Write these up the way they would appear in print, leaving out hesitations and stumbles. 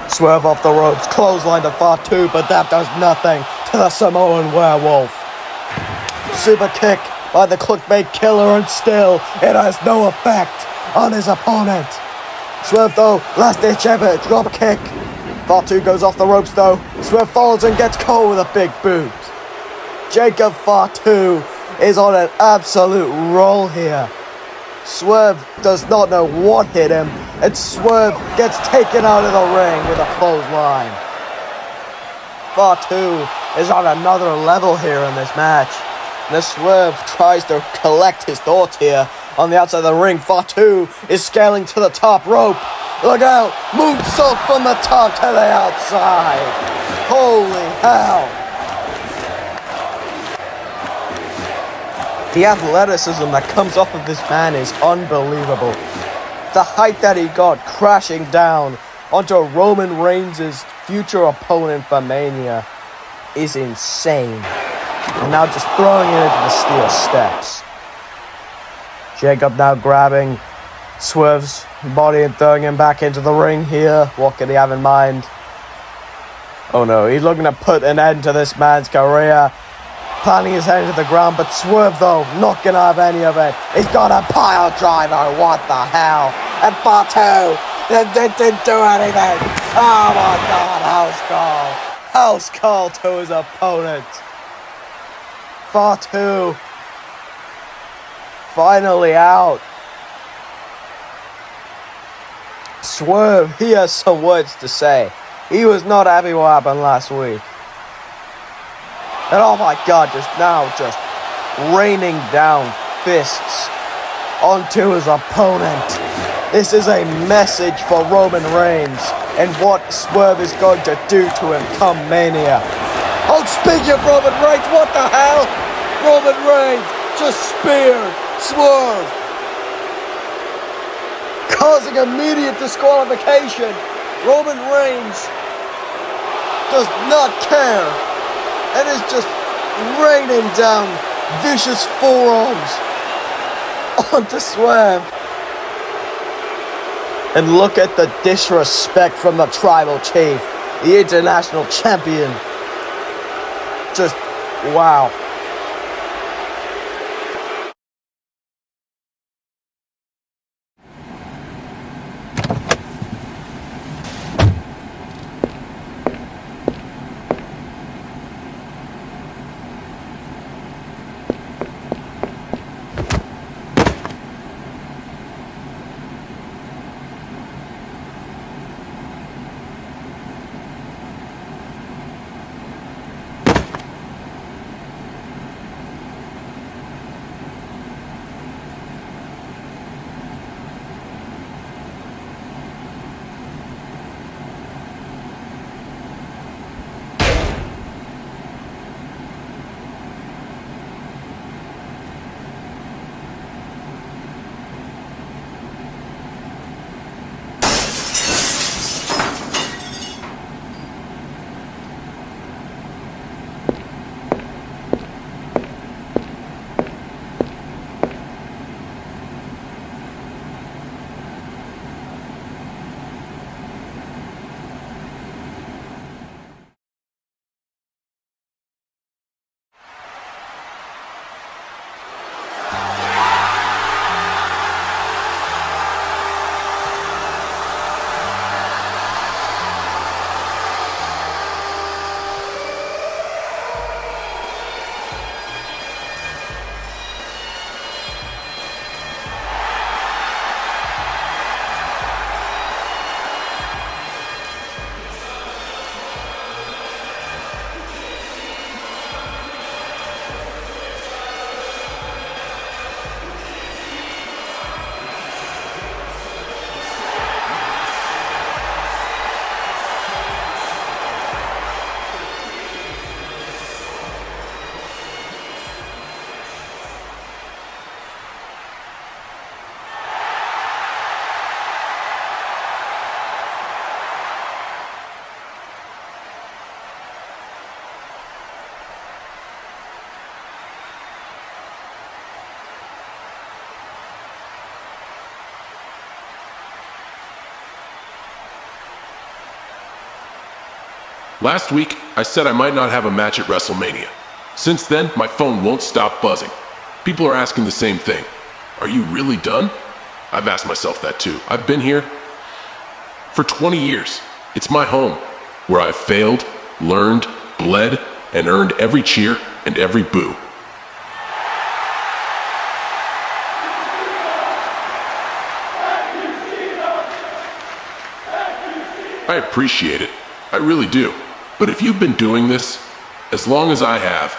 Swerve off the ropes, clothesline to Fatu, but that does nothing to the Samoan werewolf. Super kick by the clickbait killer, and still it has no effect on his opponent. Swerve though, last ditch effort, drop kick. Fatu goes off the ropes though. Swerve falls and gets caught with a big boot. Jacob Fatu is on an absolute roll here. Swerve does not know what hit him, and Swerve gets taken out of the ring with a clothesline. Fatu is on another level here in this match. And as Swerve tries to collect his thoughts here on the outside of the ring, Fatu is scaling to the top rope. Look out! Moonsault from the top to the outside! Holy hell! The athleticism that comes off of this man is unbelievable. The height that he got crashing down onto Roman Reigns' future opponent for Mania is insane. And now just throwing it into the steel steps. Jacob now grabbing Swerve's body and throwing him back into the ring here. What could he have in mind? Oh no, he's looking to put an end to this man's career. Planting his head into the ground, but Swerve though, not gonna have any of it. He's got a pile driver, what the hell? And Fatu, didn't do anything. Oh my god, house call. House call to his opponent. Fatu finally out. Swerve, he has some words to say. He was not happy what happened last week. And oh my god, just raining down fists onto his opponent. This is a message for Roman Reigns and what Swerve is going to do to him come Mania. Oh, speaking of Roman Reigns, what the hell? Roman Reigns just speared Swerve, causing immediate disqualification. Roman Reigns does not care and is just raining down vicious forearms onto Swerve. And look at the disrespect from the tribal chief, the international champion. Just wow. Last week, I said I might not have a match at WrestleMania. Since then, my phone won't stop buzzing. People are asking the same thing. Are you really done? I've asked myself that too. I've been here for 20 years. It's my home, where I've failed, learned, bled, and earned every cheer and every boo. I appreciate it. I really do. But if you've been doing this as long as I have,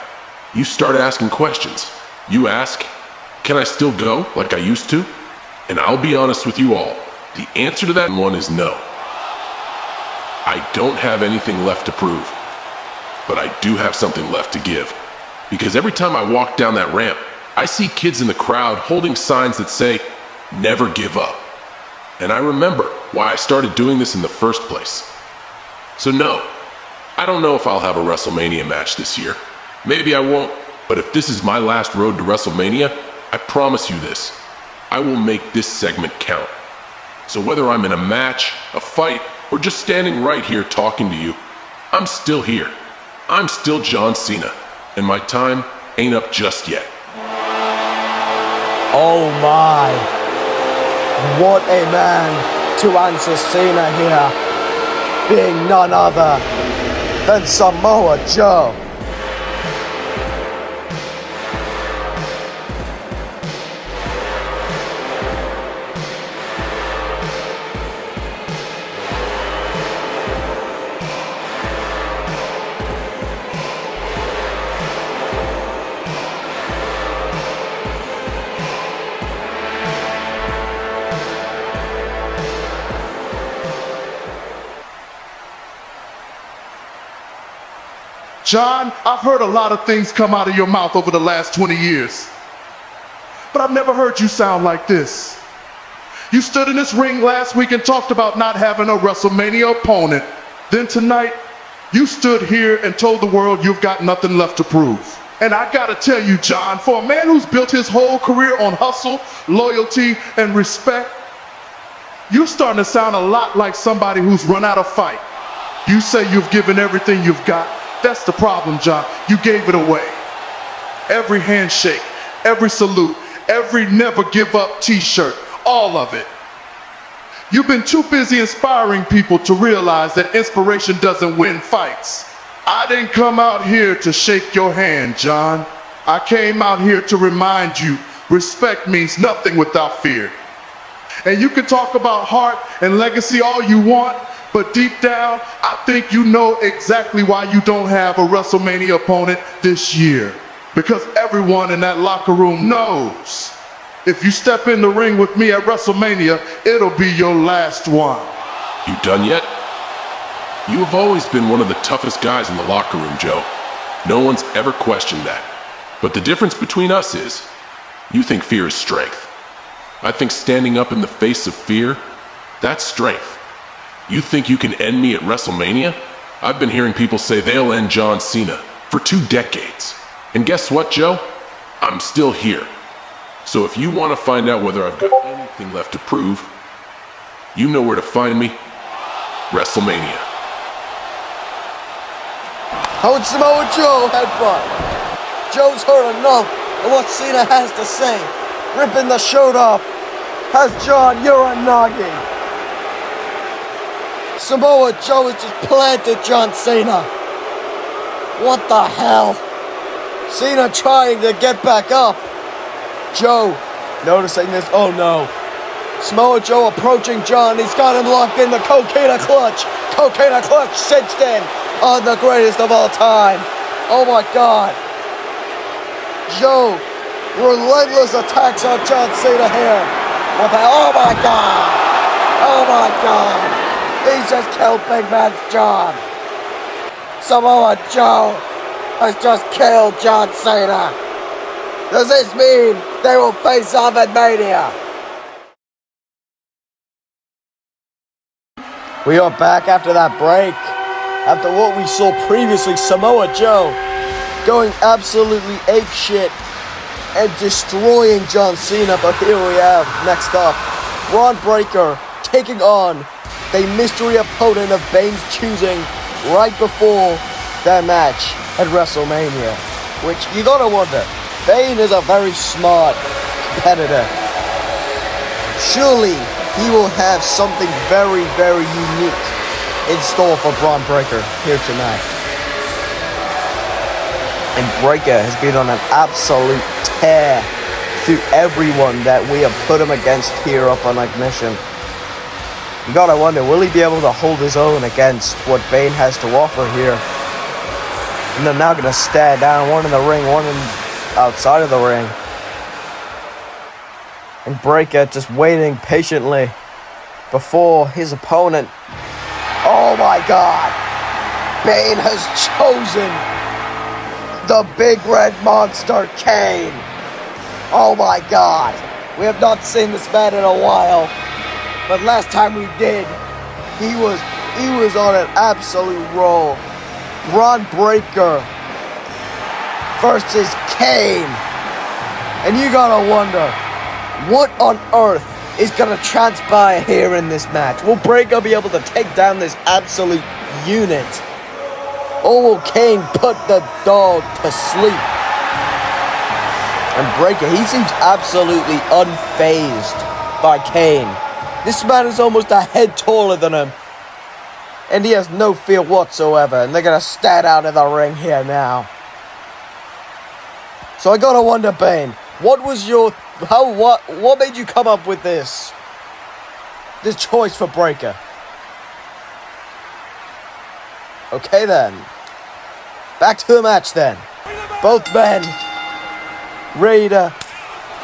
you start asking questions. You ask, can I still go like I used to? And I'll be honest with you all, the answer to that one is no. I don't have anything left to prove, but I do have something left to give. Because every time I walk down that ramp, I see kids in the crowd holding signs that say, never give up. And I remember why I started doing this in the first place. So no, I don't know if I'll have a WrestleMania match this year. Maybe I won't, but if this is my last road to WrestleMania, I promise you this, I will make this segment count. So whether I'm in a match, a fight, or just standing right here talking to you, I'm still here. I'm still John Cena, and my time ain't up just yet. Oh my. What a man to answer Cena here, being none other than Samoa Joe. John, I've heard a lot of things come out of your mouth over the last 20 years. But I've never heard you sound like this. You stood in this ring last week and talked about not having a WrestleMania opponent. Then tonight, you stood here and told the world you've got nothing left to prove. And I gotta tell you, John, for a man who's built his whole career on hustle, loyalty, and respect, you're starting to sound a lot like somebody who's run out of fight. You say you've given everything you've got. That's the problem, John. You gave it away. Every handshake, every salute, every never give up t-shirt, all of it. You've been too busy inspiring people to realize that inspiration doesn't win fights. I didn't come out here to shake your hand, John. I came out here to remind you, respect means nothing without fear. And you can talk about heart and legacy all you want, but deep down, I think you know exactly why you don't have a WrestleMania opponent this year. Because everyone in that locker room knows. If you step in the ring with me at WrestleMania, it'll be your last one. You done yet? You have always been one of the toughest guys in the locker room, Joe. No one's ever questioned that. But the difference between us is, you think fear is strength. I think standing up in the face of fear, that's strength. You think you can end me at WrestleMania? I've been hearing people say they'll end John Cena for 2 decades. And guess what, Joe? I'm still here. So if you want to find out whether I've got anything left to prove, you know where to find me. WrestleMania. How would Samoa Joe headbutt? Joe's heard enough of what Cena has to say. Ripping the shirt off. Has John Uranagi. Samoa Joe has just planted John Cena. What the hell? Cena trying to get back up. Joe noticing this. Oh no. Samoa Joe approaching John. He's got him locked in the cocaine clutch. Cocaine clutch cinched in on the greatest of all time. Oh my God. Joe, relentless attacks on John Cena here. Oh my God. Oh my God. He's just killed Big Man John. Samoa Joe has just killed John Cena. Does this mean they will face off at Mania? We are back after that break. After what we saw previously, Samoa Joe going absolutely apeshit and destroying John Cena. But here we have, next up, Bron Breakker taking on the mystery opponent of Bane's choosing, right before their match at WrestleMania. Which, you gotta wonder, Bane is a very smart competitor. Surely, he will have something very, very unique in store for Bron Breakker here tonight. And Breakker has been on an absolute tear through everyone that we have put him against here up on Ignition. You gotta wonder, will he be able to hold his own against what Bane has to offer here? And they're now gonna stare down, one in the ring, one outside of the ring. And Breakker just waiting patiently before his opponent. Oh my God! Bane has chosen the big red monster, Kane. Oh my God! We have not seen this man in a while, but last time we did, he was on an absolute roll. Bron Breakker versus Kane, and you gotta wonder, what on earth is gonna transpire here in this match? Will Breakker be able to take down this absolute unit? Or will Kane put the dog to sleep? And Breakker, he seems absolutely unfazed by Kane. This man is almost a head taller than him, and he has no fear whatsoever, and they're gonna stand out in the ring here now. So I gotta wonder, Bane, what made you come up with this choice for Breakker? Okay then, back to the match then. Both men ready to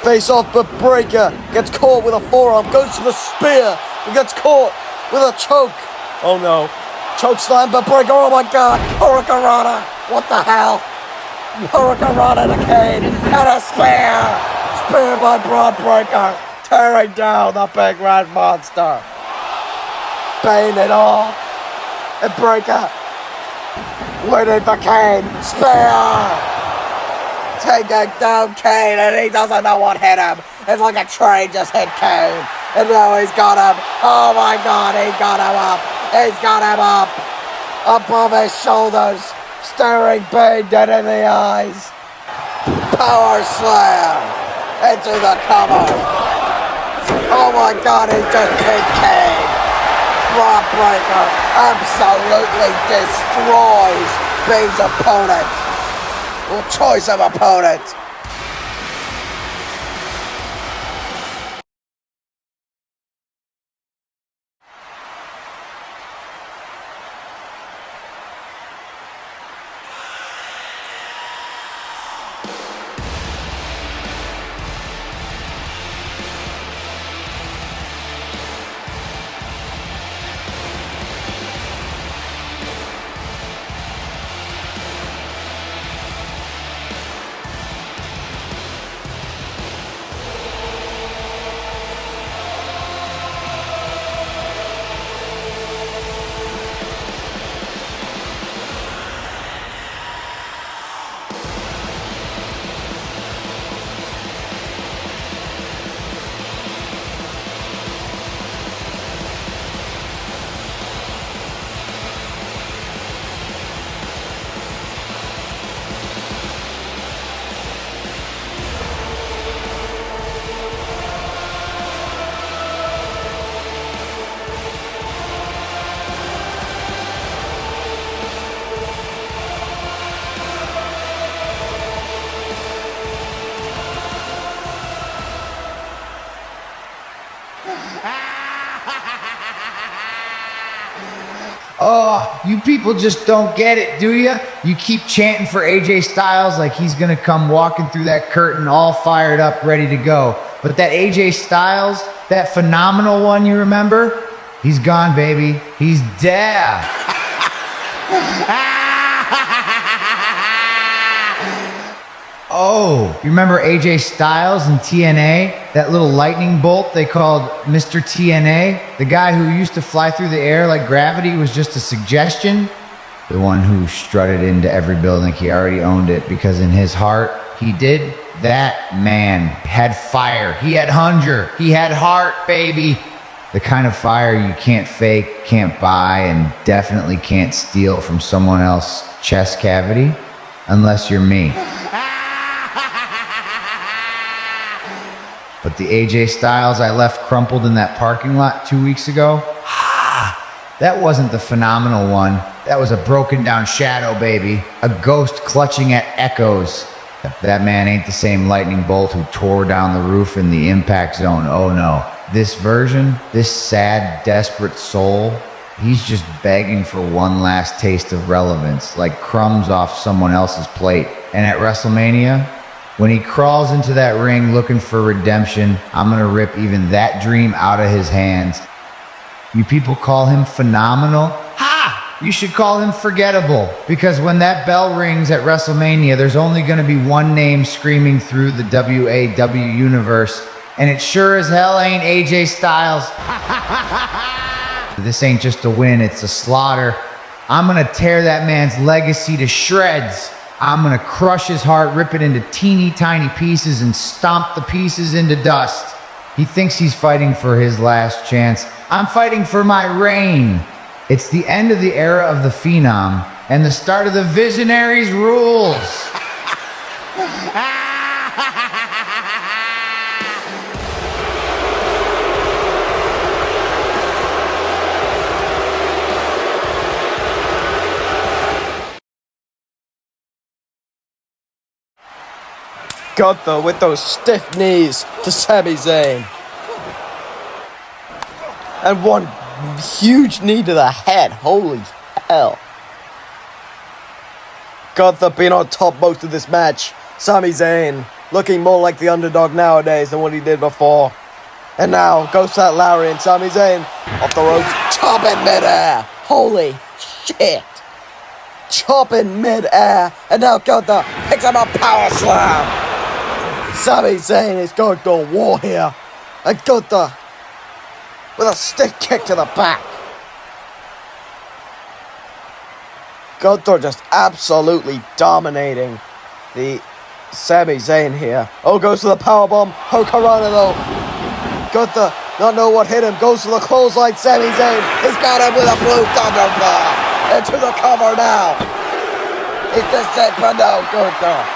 face off, but Breakker gets caught with a forearm, goes for the spear, and gets caught with a choke. Oh no, choke slam, but Breakker, oh my God, Hurricanrana, what the hell? Hurricanrana to Kane, and a spear! Spear by Bron Breakker, tearing down the big red monster. Bane and all, and Breakker waiting for Kane, spear! Taking down Kane, and he doesn't know what hit him. It's like a train just hit Kane, and now he's got him. Oh my God, he got him up. He's got him up, above his shoulders, staring Bane dead in the eyes. Power slam into the cover. Oh my God, he just kicked Kane. Bron Breakker absolutely destroys Bane's opponent. Well, choice of opponent. Oh, you people just don't get it, do ya? You keep chanting for AJ Styles like he's gonna come walking through that curtain all fired up, ready to go. But that AJ Styles, that phenomenal one you remember? He's gone, baby. He's dead. Oh, you remember AJ Styles and TNA? That little lightning bolt they called Mr. TNA? The guy who used to fly through the air like gravity was just a suggestion? The one who strutted into every building he already owned it because in his heart, he did. That man had fire. He had hunger. He had heart, baby. The kind of fire you can't fake, can't buy, and definitely can't steal from someone else's chest cavity, unless you're me. But the AJ Styles I left crumpled in that parking lot 2 weeks ago, that wasn't the phenomenal one. That was a broken down shadow, baby. A ghost clutching at echoes. That man ain't the same lightning bolt who tore down the roof in the impact zone. Oh no. This version, this sad, desperate soul, he's just begging for one last taste of relevance, like crumbs off someone else's plate. And at WrestleMania, when he crawls into that ring looking for redemption, I'm gonna rip even that dream out of his hands. You people call him phenomenal? Ha! You should call him forgettable. Because when that bell rings at WrestleMania, there's only gonna be one name screaming through the WAW universe, and it sure as hell ain't AJ Styles. This ain't just a win, it's a slaughter. I'm gonna tear that man's legacy to shreds. I'm gonna crush his heart, rip it into teeny tiny pieces, and stomp the pieces into dust. He thinks he's fighting for his last chance. I'm fighting for my reign. It's the end of the era of the Phenom and the start of the Visionaries rules. Gunther with those stiff knees to Sami Zayn. And one huge knee to the head. Holy hell. Gunther being on top most of this match. Sami Zayn looking more like the underdog nowadays than what he did before. And now goes that Lariat. Sami Zayn off the ropes. Chop in midair. Holy shit. Chop in midair. And now Gunther picks up a power slam. Sami Zayn is going to war here. And Gunther with a stiff kick to the back. Gunther just absolutely dominating the Sami Zayn here. Oh, goes to the powerbomb. Hokarana though. Gunther not know what hit him. Goes to the clothesline. Sami Zayn. He's got him with a blue thunder bomb. Into the cover now. It's the set, but no, Gunther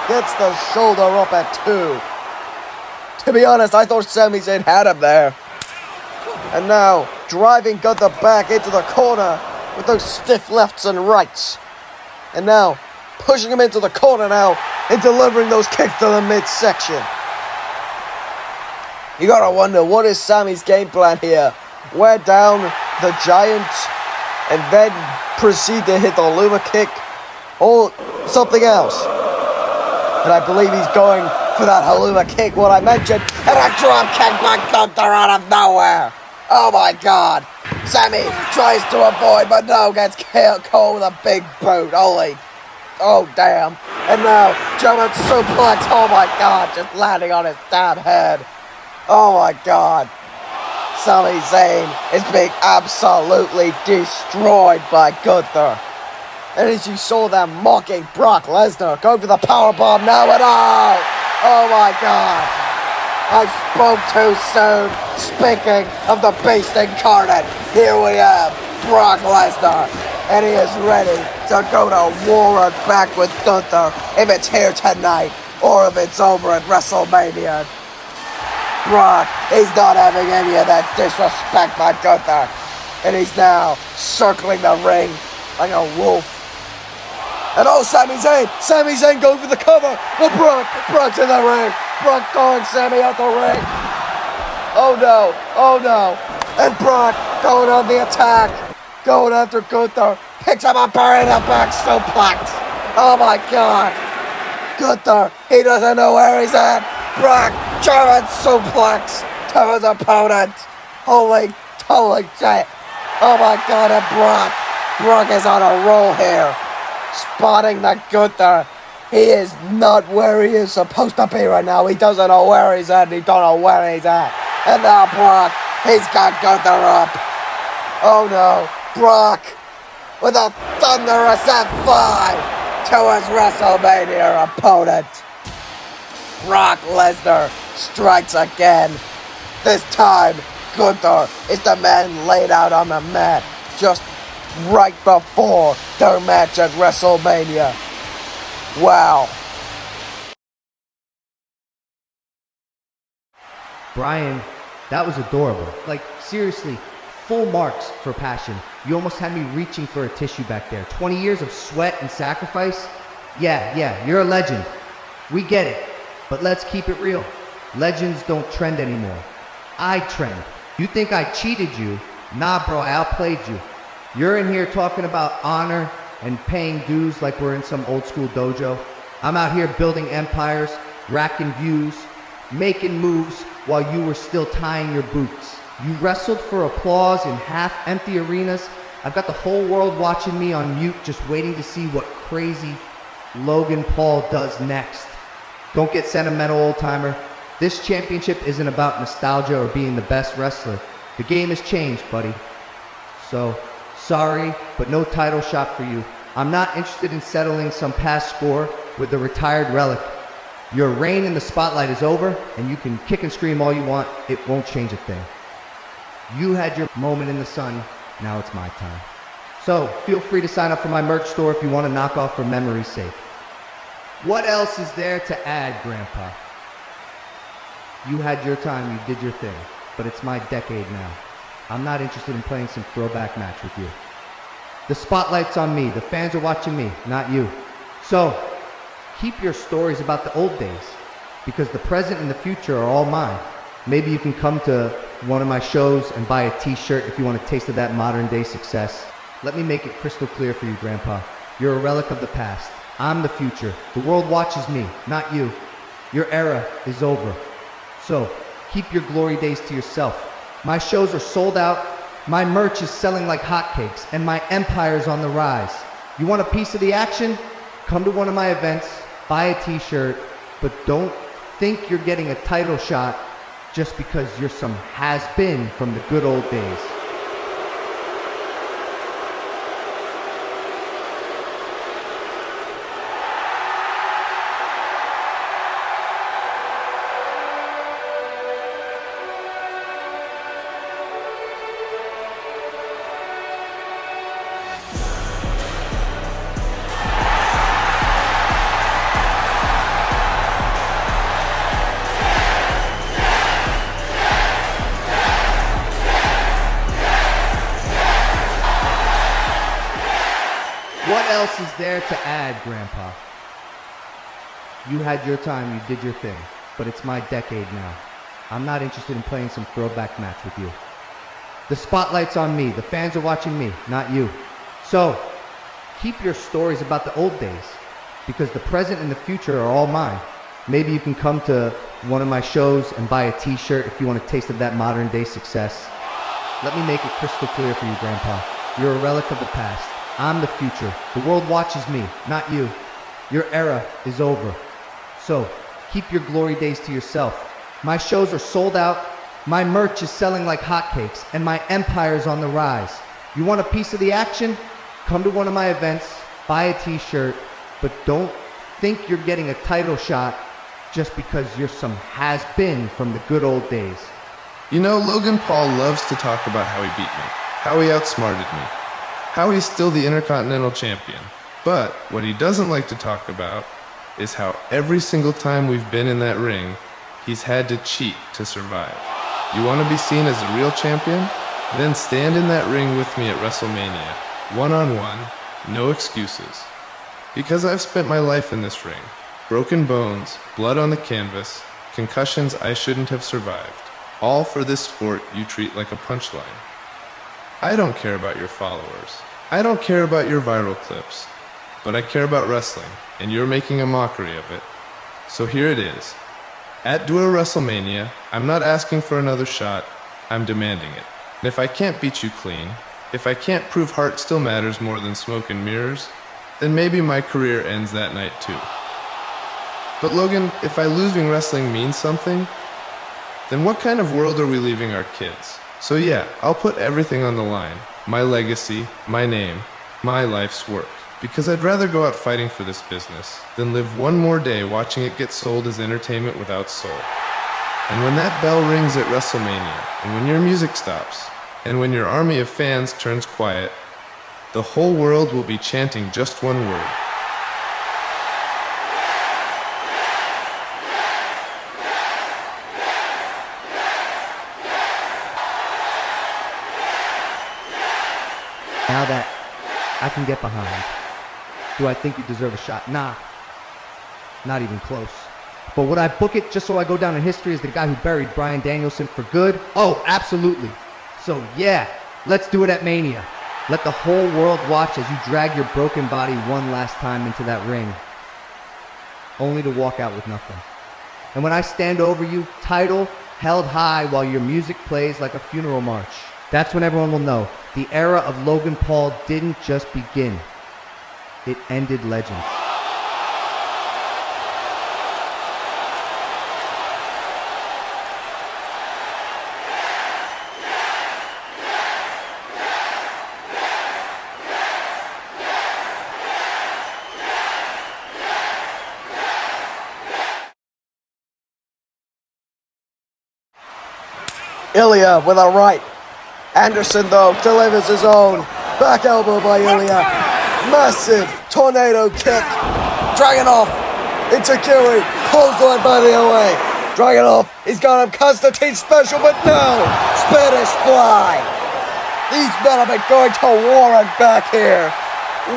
gets the shoulder up at 2. To be honest, I thought Sami Zayn had him there. And now, driving Gunther back into the corner with those stiff lefts and rights. And now, pushing him into the corner now and delivering those kicks to the midsection. You gotta wonder, what is Sami's game plan here? Wear down the Giant and then proceed to hit the Luma kick or something else? And I believe he's going for that Haluma kick, what I mentioned, and a drop kick by Gunther out of nowhere. Oh my god. Sami tries to avoid, but no, gets caught with a big boot. Holy. Oh damn. And now, German suplex. Oh my god, just landing on his damn head. Oh my god. Sami Zayn is being absolutely destroyed by Gunther. And as you saw them mocking Brock Lesnar, go for the powerbomb now and oh my god. I spoke too soon. Speaking of the beast incarnate, here we have Brock Lesnar. And he is ready to go to war and back with Gunther if it's here tonight or if it's over at WrestleMania. Brock, he's not having any of that disrespect by Gunther. And he's now circling the ring like a wolf. And oh, Sami Zayn going for the cover. But Brock's in the ring. Brock throwing Sami out the ring. Oh no. And Brock going on the attack. Going after Gunther. Picks him up in the back suplex. Oh my god. Gunther, he doesn't know where he's at. Brock, German suplex to his opponent. Holy shit. Oh my god, and Brock is on a roll here. Spotting the Gunther. He is not where he is supposed to be right now. He doesn't know where he's at. He don't know where he's at. And now Brock, he's got Gunther up. Oh no. Brock with a thunderous F5 to his WrestleMania opponent. Brock Lesnar strikes again. This time Gunther is the man laid out on the mat just right before their match at WrestleMania. Wow. Bryan, that was adorable. Like, seriously, full marks for passion. You almost had me reaching for a tissue back there. 20 years of sweat and sacrifice? Yeah, you're a legend. We get it. But let's keep it real. Legends don't trend anymore. I trend. You think I cheated you? Nah, bro, I outplayed you. You're in here talking about honor and paying dues like we're in some old school dojo. I'm out here building empires, racking views, making moves while you were still tying your boots. You wrestled for applause in half-empty arenas. I've got the whole world watching me on mute, just waiting to see what crazy Logan Paul does next. Don't get sentimental, old-timer. This championship isn't about nostalgia or being the best wrestler. The game has changed, buddy. So, sorry, but no title shot for you. I'm not interested in settling some past score with the retired relic. Your reign in the spotlight is over, and you can kick and scream all you want. It won't change a thing. You had your moment in the sun. Now it's my time. So, feel free to sign up for my merch store if you want to knock off for memory's sake. What else is there to add, Grandpa? You had your time, you did your thing, but it's my decade now. I'm not interested in playing some throwback match with you. The spotlight's on me, the fans are watching me, not you. So, keep your stories about the old days, because the present and the future are all mine. Maybe you can come to one of my shows and buy a t-shirt if you want a taste of that modern day success. Let me make it crystal clear for you, Grandpa. You're a relic of the past. I'm the future. The world watches me, not you. Your era is over. So, keep your glory days to yourself. My shows are sold out, my merch is selling like hotcakes, and my empire's on the rise. You want a piece of the action? Come to one of my events, buy a t-shirt, but don't think you're getting a title shot just because you're some has-been from the good old days. What else is there to add, Grandpa? You had your time, you did your thing, but it's my decade now. I'm not interested in playing some throwback match with you. The spotlight's on me, the fans are watching me, not you. So, keep your stories about the old days, because the present and the future are all mine. Maybe you can come to one of my shows and buy a t-shirt if you want a taste of that modern day success. Let me make it crystal clear for you, Grandpa. You're a relic of the past. I'm the future. The world watches me, not you. Your era is over. So, keep your glory days to yourself. My shows are sold out, my merch is selling like hotcakes, and my empire's on the rise. You want a piece of the action? Come to one of my events, buy a t-shirt, but don't think you're getting a title shot just because you're some has-been from the good old days. You know, Logan Paul loves to talk about how he beat me, how he outsmarted me, how he's still the Intercontinental Champion. But what he doesn't like to talk about is how every single time we've been in that ring, he's had to cheat to survive. You want to be seen as a real champion? Then stand in that ring with me at WrestleMania, one-on-one, no excuses. Because I've spent my life in this ring. Broken bones, blood on the canvas, concussions I shouldn't have survived. All for this sport you treat like a punchline. I don't care about your followers. I don't care about your viral clips. But I care about wrestling, and you're making a mockery of it. So here it is. At Duo WrestleMania, I'm not asking for another shot, I'm demanding it. And if I can't beat you clean, if I can't prove heart still matters more than smoke and mirrors, then maybe my career ends that night too. But Logan, if losing wrestling means something, then what kind of world are we leaving our kids? So yeah, I'll put everything on the line. My legacy, my name, my life's work. Because I'd rather go out fighting for this business than live one more day watching it get sold as entertainment without soul. And when that bell rings at WrestleMania, and when your music stops, and when your army of fans turns quiet, the whole world will be chanting just one word. Now that I can get behind, do I think you deserve a shot? Nah, not even close. But would I book it just so I go down in history as the guy who buried Bryan Danielson for good? Oh, absolutely. So yeah, let's do it at Mania. Let the whole world watch as you drag your broken body one last time into that ring, only to walk out with nothing. And when I stand over you, title held high while your music plays like a funeral march, that's when everyone will know the era of Logan Paul didn't just begin, it ended legend. Ilya with a right. Anderson, though, delivers his own. Back elbow by Ilya. Massive tornado kick. Dragunov into Kiri. Clothesline by the OA. Dragunov, he's got him. Constantine special, but no. Spanish fly. These men have been going to war and back here.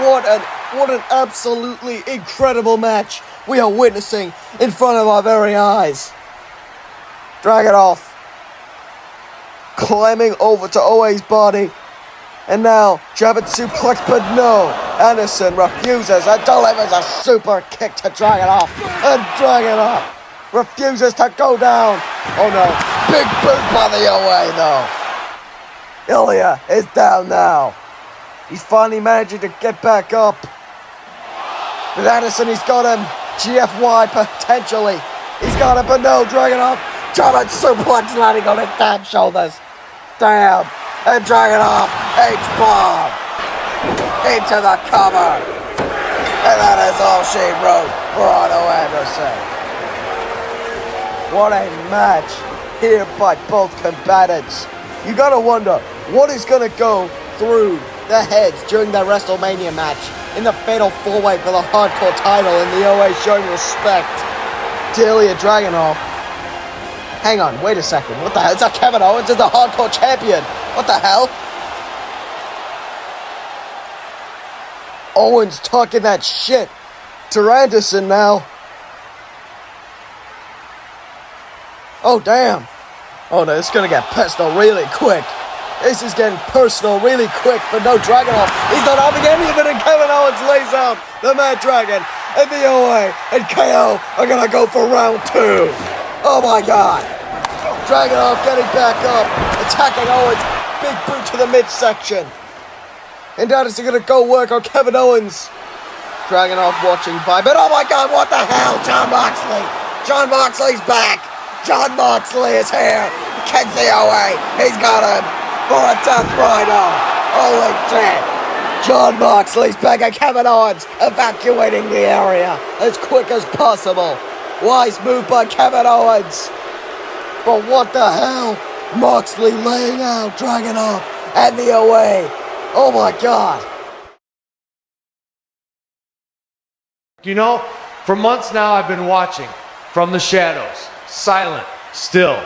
What an absolutely incredible match we are witnessing in front of our very eyes. Dragunov climbing over to OA's body. And now, German suplex, but no. Anderson refuses and delivers a super kick to Dragunov. And Dragunov refuses to go down. Oh no, big boot by the OA though. Ilya is down now. He's finally managing to get back up. With Anderson, he's got him. GFY potentially. He's got him, but no, Dragunov. German suplex landing on his damn shoulders. Damn. And Dragunov. H-bomb. Into the cover. And that is all she wrote for Otto Anderson. What a match here by both combatants. You gotta wonder what is gonna go through the heads during their WrestleMania match in the Fatal 4-Way for the Hardcore title, and the OA showing respect to Ilya Dragunov. Hang on, wait a second. What the hell? It's not Kevin Owens, it's the Hardcore Champion. What the hell? Owens talking that shit to Anderson now. Oh, damn. Oh, no, it's gonna get personal really quick. This is getting personal really quick, but no, Dragunov. He's not having any of it, and Kevin Owens lays out the Mad Dragon, and the OA and KO are gonna go for round 2. Oh my god. Dragunov getting back up, attacking Owens. Big boot to the midsection. And Anderson gonna go work on Kevin Owens. Dragunov watching by, but oh my god, what the hell? Jon Moxley. Jon Moxley's back. Jon Moxley is here. Kenzie OA, he's got him for a Death Rider. Holy shit. Jon Moxley's back, and Kevin Owens evacuating the area as quick as possible. Wise move by Kevin Owens. But what the hell? Moxley laying out Dragunov and the OA. Oh my god. You know, for months now I've been watching from the shadows, silent, still,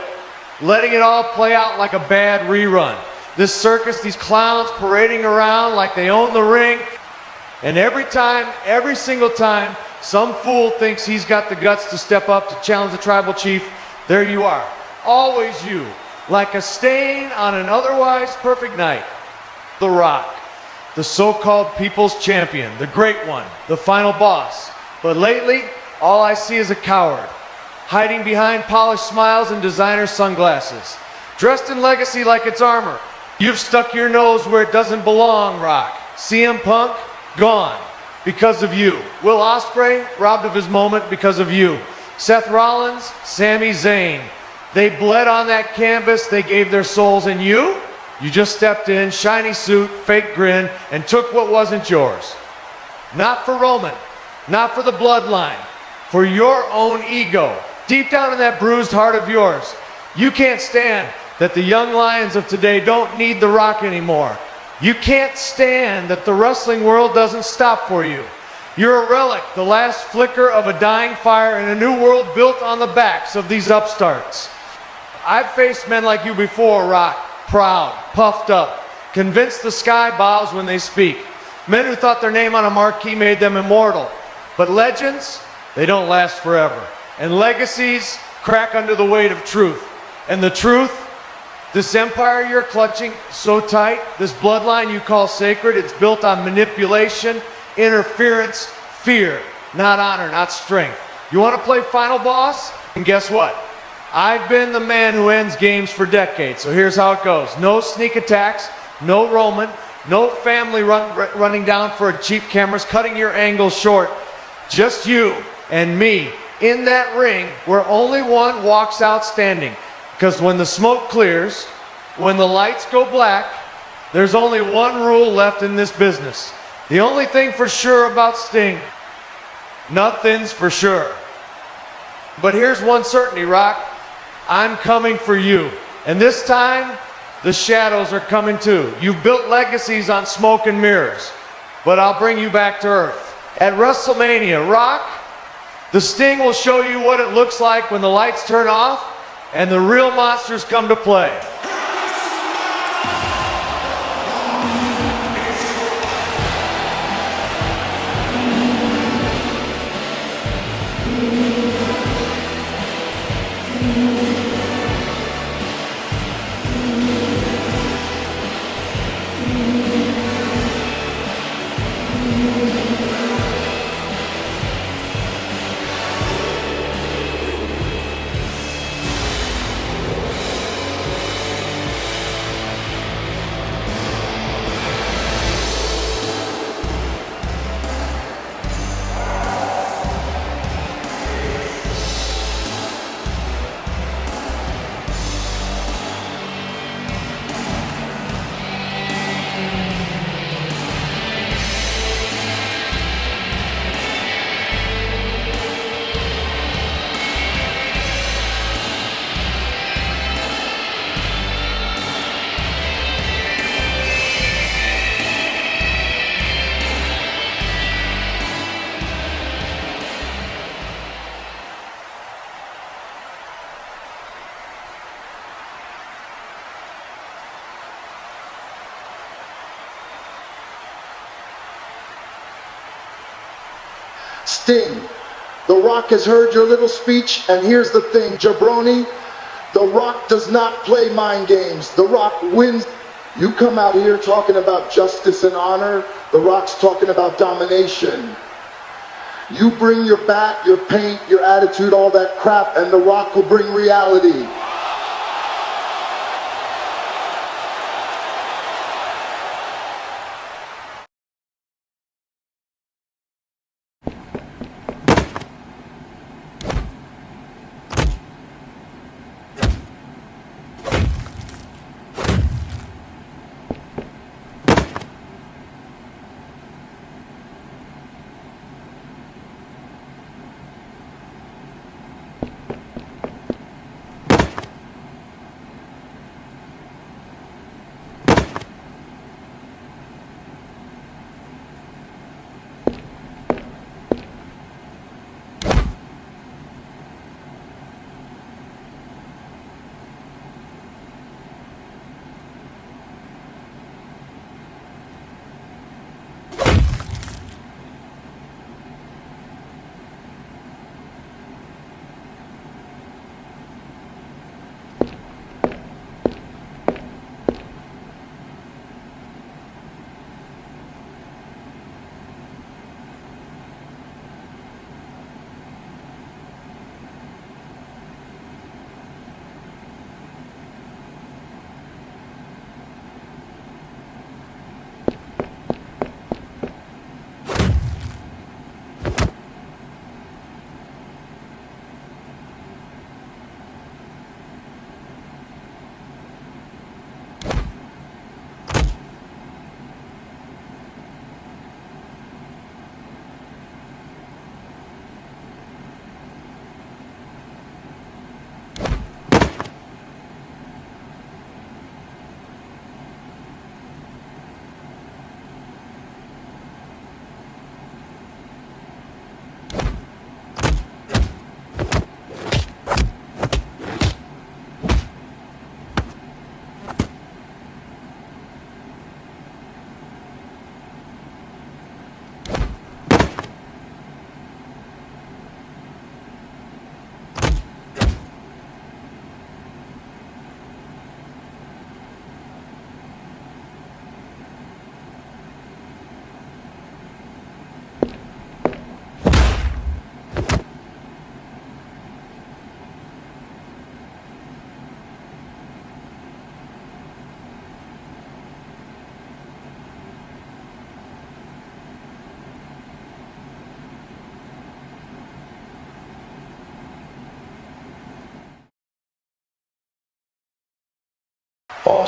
letting it all play out like a bad rerun. This circus, these clowns parading around like they own the ring. And every time, every single time, some fool thinks he's got the guts to step up to challenge the tribal chief, there you are. Always you, like a stain on an otherwise perfect night. The Rock, the so-called people's champion, the great one, the final boss. But lately, all I see is a coward, hiding behind polished smiles and designer sunglasses, dressed in legacy like it's armor. You've stuck your nose where it doesn't belong, Rock. CM Punk, gone because of you. Will Ospreay, robbed of his moment because of you. Seth Rollins, Sami Zayn. They bled on that canvas, they gave their souls, and you just stepped in, shiny suit, fake grin, and took what wasn't yours. Not for Roman, not for the bloodline, for your own ego. Deep down in that bruised heart of yours, you can't stand that the young lions of today don't need The Rock anymore. You can't stand that the wrestling world doesn't stop for you. You're a relic, the last flicker of a dying fire in a new world built on the backs of these upstarts. I've faced men like you before, Rock, proud, puffed up, convinced the sky bows when they speak. Men who thought their name on a marquee made them immortal. But legends, they don't last forever. And legacies crack under the weight of truth. And the truth, this empire you're clutching so tight, this bloodline you call sacred, it's built on manipulation, interference, fear, not honor, not strength. You want to play final boss? And guess what? I've been the man who ends games for decades, so here's how it goes. No sneak attacks, no Roman, no family running down for cheap cameras, cutting your angles short. Just you and me in that ring where only one walks out standing. Because when the smoke clears, when the lights go black, there's only one rule left in this business. The only thing for sure about Sting, nothing's for sure. But here's one certainty, Rock. I'm coming for you. And this time, the shadows are coming too. You've built legacies on smoke and mirrors. But I'll bring you back to earth. At WrestleMania, Rock, the Sting will show you what it looks like when the lights turn off and the real monsters come to play. Sting, The Rock has heard your little speech, and here's the thing, jabroni, The Rock does not play mind games. The Rock wins. You come out here talking about justice and honor, The Rock's talking about domination. You bring your bat, your paint, your attitude, all that crap, and The Rock will bring reality.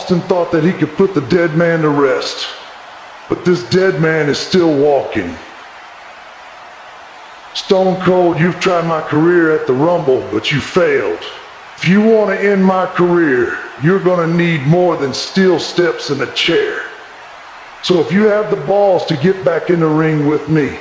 Austin thought that he could put the dead man to rest. But this dead man is still walking. Stone Cold, you've tried my career at the Rumble, but you failed. If you want to end my career, you're going to need more than steel steps and a chair. So if you have the balls to get back in the ring with me,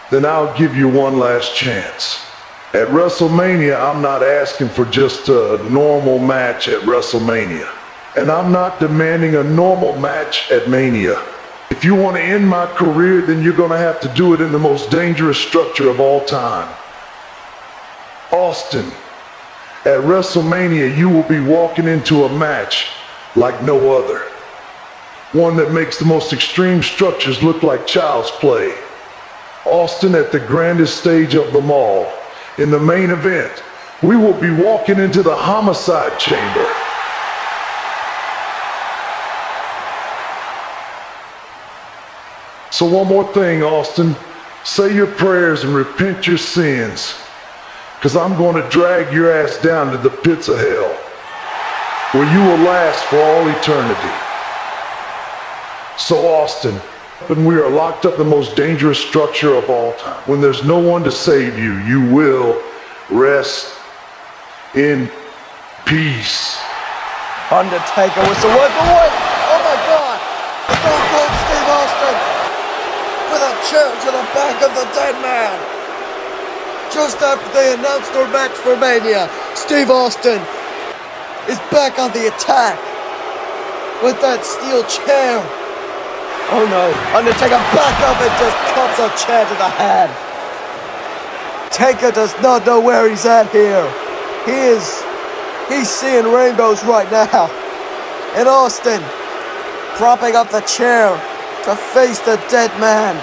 then I'll give you one last chance. At WrestleMania, I'm not asking for just a normal match at WrestleMania. And I'm not demanding a normal match at Mania. If you want to end my career, then you're going to have to do it in the most dangerous structure of all time. Austin, at WrestleMania, you will be walking into a match like no other. One that makes the most extreme structures look like child's play. Austin, at the grandest stage of them all, in the main event, we will be walking into the homicide chamber. So one more thing, Austin. Say your prayers and repent your sins, because I'm going to drag your ass down to the pits of hell, where you will last for all eternity. So Austin, when we are locked up in the most dangerous structure of all time, when there's no one to save you, you will rest in peace. Undertaker was the word, but wait! Oh my God! Stone Cold Steve Austin with a chair to the back of the dead man. Just after they announced their match for Mania, Steve Austin is back on the attack with that steel chair. Oh no, Undertaker back up and just cups a chair to the head. Taker does not know where he's at here. He's seeing rainbows right now. And Austin propping up the chair to face the dead man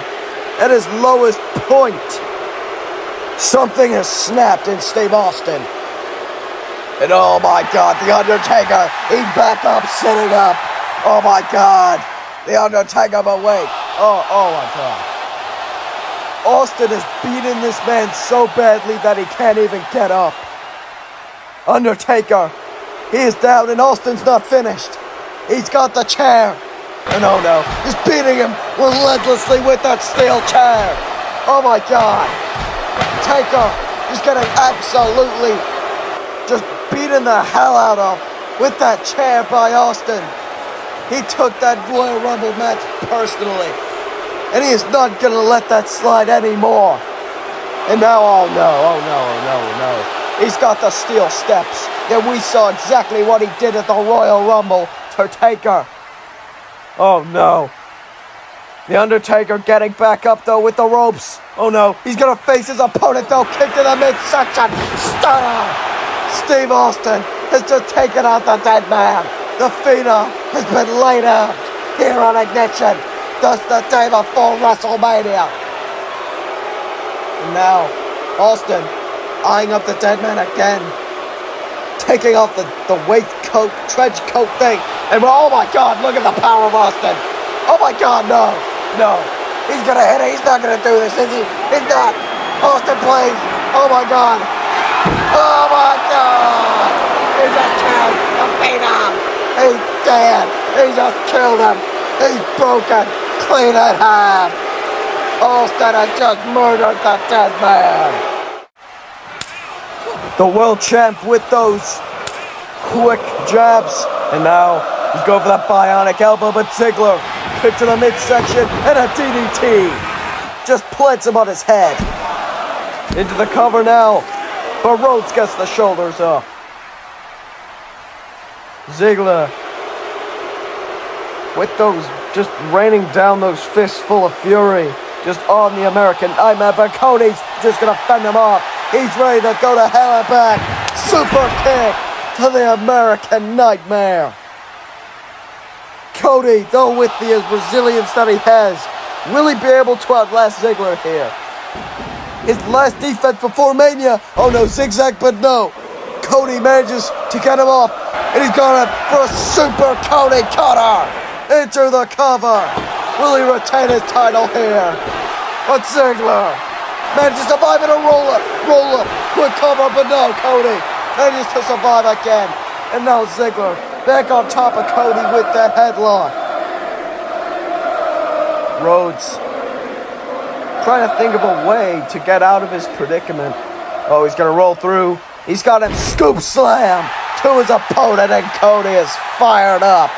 at his lowest point. Something has snapped in Steve Austin. And oh my God, The Undertaker, he's back up, sitting up. Oh my God. The Undertaker, but wait. Oh my God. Austin is beating this man so badly that he can't even get up. Undertaker, he is down and Austin's not finished. He's got the chair. And oh no, he's beating him relentlessly with that steel chair. Oh my God. Taker is getting absolutely just beaten the hell out of with that chair by Austin. He took that Royal Rumble match personally, and he is not going to let that slide anymore. And now, oh no. He's got the steel steps. And we saw exactly what he did at the Royal Rumble to Taker. Oh no. The Undertaker getting back up though with the ropes. Oh no, he's going to face his opponent though. Kick to the midsection. Stunner. Steve Austin has just taken out the dead man. The Fatu has been laid out here on Ignition, just the day before WrestleMania. And now, Austin eyeing up the dead man again, taking off the waistcoat, trench coat thing, and oh my God, look at the power of Austin. Oh my God, no. He's gonna hit it, he's not gonna do this, is he? He's not. Austin, please. Oh my God. Oh my God. He just killed the Fatu. He's dead. He just killed him. He's broken. Clean in half. Austin has just murdered the dead man. The world champ with those quick jabs. And now he's going for that bionic elbow, but Ziggler kick to the midsection and a DDT. Just plants him on his head. Into the cover now. But Rhodes gets the shoulders up. Ziggler with those, just raining down those fists full of fury, just on the American Nightmare, but Cody's just gonna fend him off. He's ready to go to hell and back. Super kick to the American Nightmare. Cody, though with the resilience that he has, will he be able to outlast Ziggler here? His last defense before Mania. Oh no, zigzag, but no. Cody manages to get him off. And he's going for a super Cody cutter into the cover. Will he retain his title here? But Ziggler manages to survive in a roll up, quick cover, but no, Cody manages to survive again. And now Ziggler back on top of Cody with the headlock. Rhodes trying to think of a way to get out of his predicament. Oh, he's going to roll through. He's got him scoop slam to his opponent, and Cody is fired up.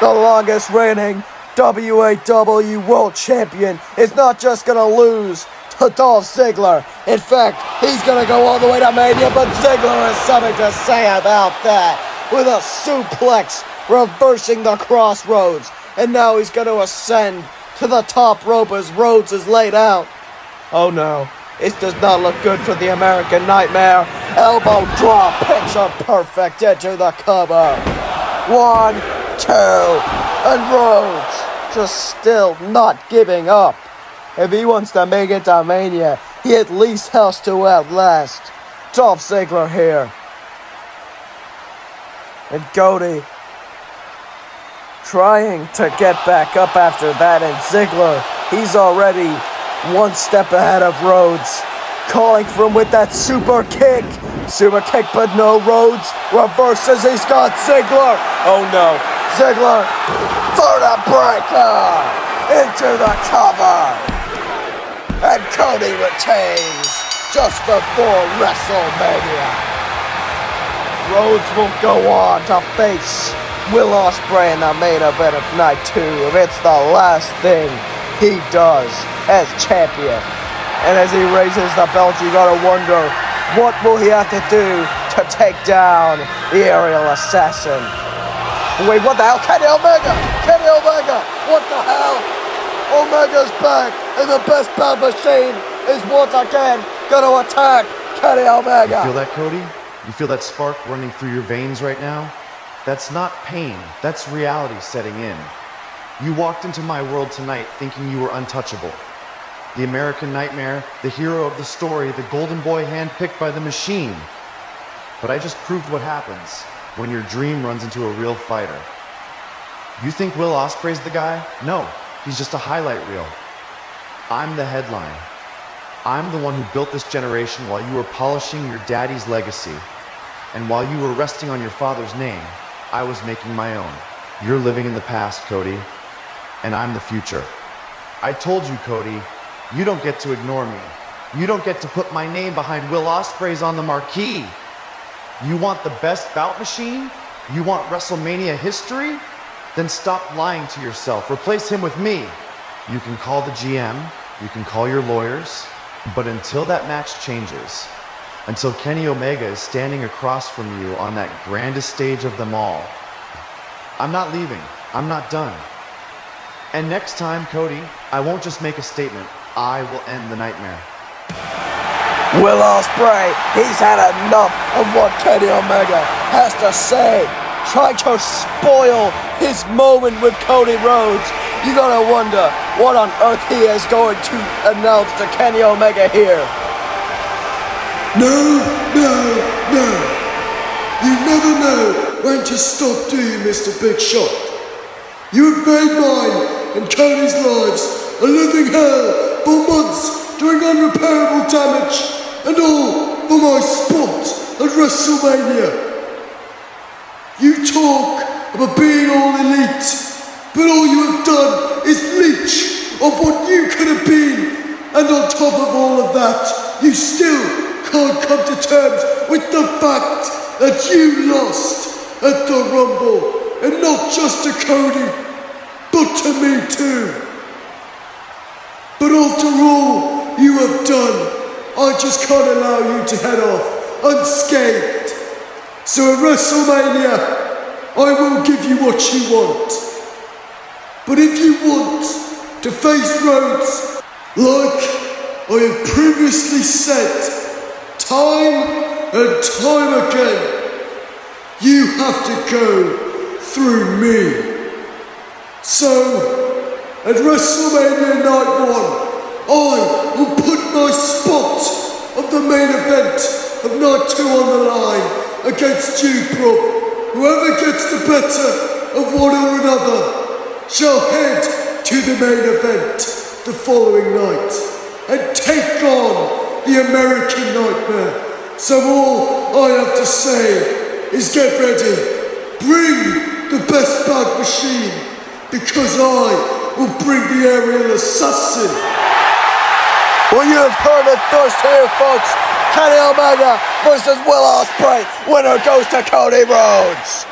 The longest reigning WAW World Champion is not just going to lose to Dolph Ziggler. In fact, he's going to go all the way to Mania, but Ziggler has something to say about that. With a suplex, reversing the crossroads. And now he's going to ascend to the top rope as Rhodes is laid out. Oh no, it does not look good for the American Nightmare. Elbow drop, picture perfect into the cover. 1, 2, and Rhodes just still not giving up. If he wants to make it to Mania, he at least has to outlast Dolph Ziggler here. And Cody trying to get back up after that, and Ziggler, he's already one step ahead of Rhodes. Calling from with that super kick, but no, Rhodes reverses, he's got Ziggler. Oh no, Ziggler for the breaker, into the cover. And Cody retains just before WrestleMania. Rhodes will go on to face Will Ospreay in the main event of night 2. If it's the last thing he does as champion. And as he raises the belt, you gotta wonder, what will he have to do to take down the aerial assassin? Wait, what the hell? Kenny Omega! What the hell? Omega's back, and the best bad machine is once again gonna attack Kenny Omega. You feel that, Cody? You feel that spark running through your veins right now? That's not pain, that's reality setting in. You walked into my world tonight thinking you were untouchable. The American Nightmare, the hero of the story, the golden boy handpicked by the machine. But I just proved what happens when your dream runs into a real fighter. You think Will Ospreay's the guy? No, he's just a highlight reel. I'm the headline. I'm the one who built this generation while you were polishing your daddy's legacy. And while you were resting on your father's name, I was making my own. You're living in the past, Cody, and I'm the future. I told you, Cody, you don't get to ignore me. You don't get to put my name behind Will Ospreay's on the marquee. You want the best bout machine? You want WrestleMania history? Then stop lying to yourself. Replace him with me. You can call the GM, you can call your lawyers, but until that match changes, until Kenny Omega is standing across from you on that grandest stage of them all, I'm not leaving. I'm not done. And next time, Cody, I won't just make a statement. I will end the nightmare. Will Ospreay, he's had enough of what Kenny Omega has to say. Trying to spoil his moment with Cody Rhodes. You gotta wonder what on earth he is going to announce to Kenny Omega here. No. You never know when to stop, do you, Mr. Big Shot? You've made mine and Cody's lives a living hell for months, doing unrepairable damage, and all for my spot at WrestleMania. You talk about being all elite, but all you have done is leech of what you could have been, and on top of all of that, you still can't come to terms with the fact that you lost at the Rumble, and not just to Cody, but to me too. But after all you have done, I just can't allow you to head off unscathed. So at WrestleMania, I will give you what you want. But if you want to face Rhodes, like I have previously said, time and time again, you have to go through me. So, at WrestleMania Night 1, I will put my spot of the main event of Night 2 on the line against you, bro. Whoever gets the better of one or another shall head to the main event the following night and take on the American Nightmare. So all I have to say is get ready, Bring the best bag machine, because I will bring the aerial assassin. Well, you have heard it first here, folks. Kenny Omega versus Will Ospreay. Winner goes to Cody Rhodes.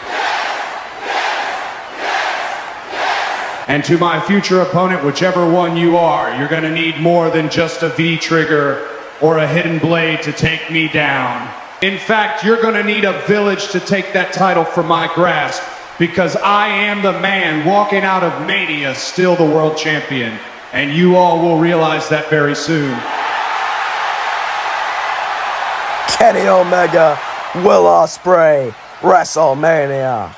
And to my future opponent, whichever one you are, you're going to need more than just a V-trigger or a hidden blade to take me down. In fact, you're going to need a village to take that title from my grasp, because I am the man walking out of Mania still the world champion. And you all will realize that very soon. Kenny Omega, Will Ospreay, WrestleMania.